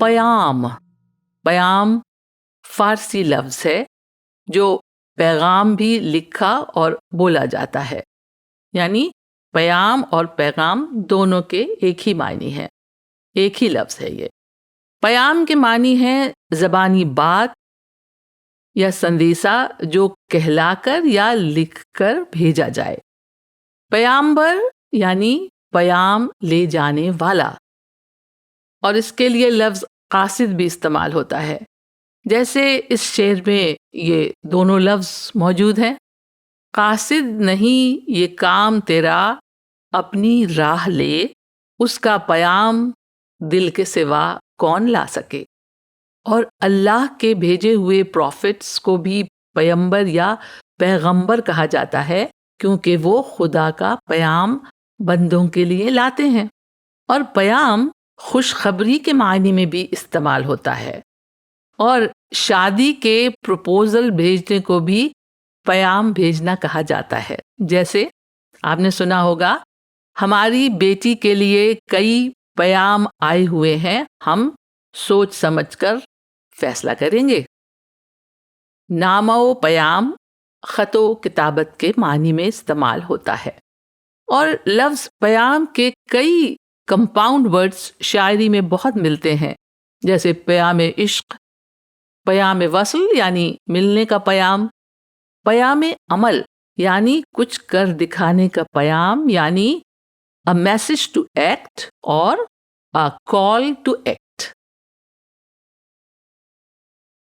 پیام پیام فارسی لفظ ہے جو پیغام بھی لکھا اور بولا جاتا ہے، یعنی پیام اور پیغام دونوں کے ایک ہی معنی ہیں، ایک ہی لفظ ہے یہ۔ پیام کے معنی ہے زبانی بات یا سندیسہ جو کہلا کر یا لکھ کر بھیجا جائے۔ پیامبر یعنی پیام لے جانے والا، اور اس کے لیے لفظ قاصد بھی استعمال ہوتا ہے، جیسے اس شعر میں یہ دونوں لفظ موجود ہیں۔ قاصد نہیں یہ کام تیرا، اپنی راہ لے، اس کا پیام دل کے سوا کون لا سکے۔ اور اللہ کے بھیجے ہوئے پروفٹس کو بھی پیمبر یا پیغمبر کہا جاتا ہے، کیونکہ وہ خدا کا پیام بندوں کے لیے لاتے ہیں۔ اور پیام خوشخبری کے معنی میں بھی استعمال ہوتا ہے، اور شادی کے پروپوزل بھیجنے کو بھی پیام بھیجنا کہا جاتا ہے۔ جیسے آپ نے سنا ہوگا، ہماری بیٹی کے لیے کئی پیام آئے ہوئے ہیں، ہم سوچ سمجھ کر فیصلہ کریں گے۔ نامہ و پیام خط و کتابت کے معنی میں استعمال ہوتا ہے، اور لفظ پیام کے کئی کمپاؤنڈ ورڈز شاعری میں بہت ملتے ہیں، جیسے پیام عشق، پیام وصل یعنی ملنے کا پیام، پیام عمل یعنی کچھ کر دکھانے کا پیام، یعنی a message to act اور a call to act۔